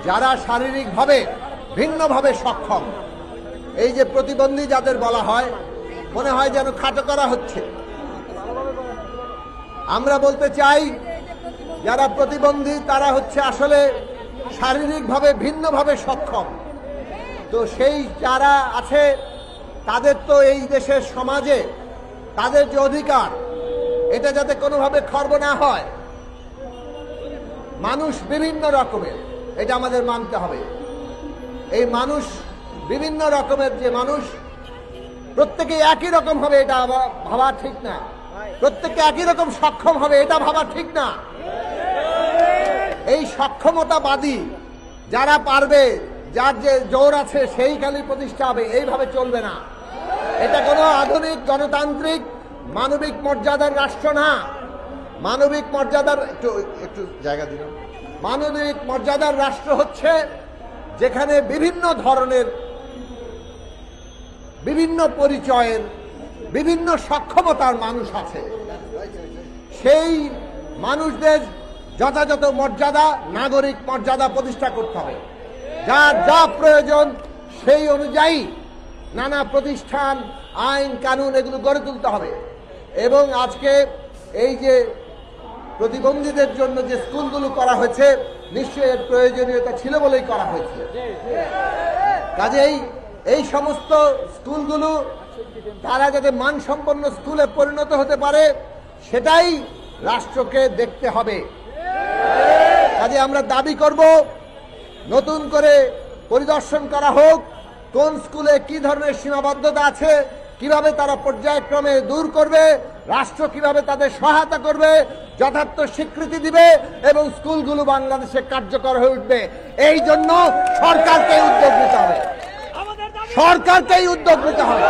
যারা শারীরিকভাবে ভিন্নভাবে সক্ষম, এই যে প্রতিবন্ধী যাদের বলা হয়, মনে হয় যেন খাটো করা হচ্ছে। আমরা বলতে চাই যারা প্রতিবন্ধী তারা হচ্ছে আসলে শারীরিকভাবে ভিন্নভাবে সক্ষম। তো সেই যারা আছে তাদের তো এই দেশের সমাজে তাদের যে অধিকার, এটা যাতে কোনোভাবে খর্ব না হয়। মানুষ বিভিন্ন রকমের, এটা আমাদের মানতে হবে। এই মানুষ বিভিন্ন রকমের, যে মানুষ প্রত্যেকে একই রকম হবে এটা ভাবা ঠিক না, প্রত্যেকে একই রকম সক্ষম হবে এটা ভাবা ঠিক না। এই সক্ষমতাবাদী যারা পারবে, যার যে জোর আছে সেই খালি প্রতিষ্ঠা হবে, এইভাবে চলবে না। এটা কোনো আধুনিক গণতান্ত্রিক মানবিক মর্যাদার রাষ্ট্র না। মানবিক মর্যাদার একটু জায়গা দিন। মানবিক মর্যাদার রাষ্ট্র হচ্ছে যেখানে বিভিন্ন ধরনের, বিভিন্ন পরিচয়ের, বিভিন্ন সক্ষমতার মানুষ আছে। সেই মানুষদের যথাযথ মর্যাদা, নাগরিক মর্যাদা প্রতিষ্ঠা করতে হবে। যার যা প্রয়োজন সেই অনুযায়ী নানা প্রতিষ্ঠান, আইন কানুন এগুলো গড়ে তুলতে হবে। এবং আজকে এই যে প্রতিবন্ধীদের জন্য যে স্কুলগুলো করা হয়েছে, নিশ্চয়ই এর প্রয়োজনীয়তা ছিল বলেই করা হয়েছে। কাজেই এই সমস্ত স্কুলগুলো তারা যাতে মানসম্পন্ন স্কুলে পরিণত হতে পারে সেটাই রাষ্ট্রকে দেখতে হবে। কাজে আমরা দাবি করব নতুন করে পরিদর্শন করা হোক, কোন স্কুলে কি ধরনের সীমাবদ্ধতা আছে, কিভাবে তারা পর্যায়ক্রমে দূর করবে, রাষ্ট্র কিভাবে তাদের সহায়তা করবে, যথার্থ স্বীকৃতি দিবে এবং স্কুলগুলো বাংলাদেশে কার্যকর হয়ে উঠবে। এই জন্য সরকারকে উদ্যোগ নিতে হবে, সরকারকেই উদ্যোগ নিতে হবে,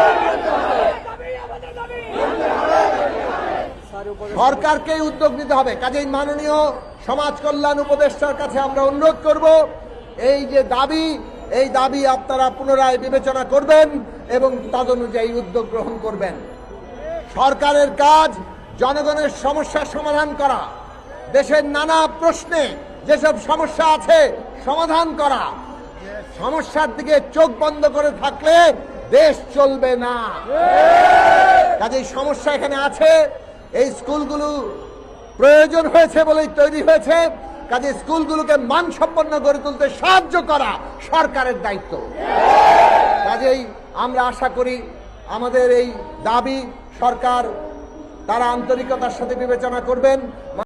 সরকারকেই উদ্যোগ নিতে হবে। কাজেই মাননীয় সমাজ কল্যাণ উপদেষ্টার কাছে আমরা অনুরোধ করব, এই যে দাবি, এই দাবি আপনারা পুনরায় বিবেচনা করবেন এবং তদনুযায়ী উদ্যোগ গ্রহণ করবেন। সরকারের কাজ জনগণের সমস্যার সমাধান করা, দেশের নানা প্রশ্নে যেসব সমস্যা আছে সমাধান করা। সমস্যার দিকে চোখ বন্ধ করে থাকলে দেশ চলবে না। কাজেই সমস্যা এখানে আছে, এই স্কুলগুলো প্রয়োজন হয়েছে বলেই তৈরি হয়েছে। কাজে স্কুলগুলোকে মানসম্পন্ন গড়ে তুলতে সাহায্য করা সরকারের দায়িত্ব। কাজেই আমরা আশা করি আমাদের এই দাবি সরকার তারা আন্তরিকতার সাথে বিবেচনা করবেন।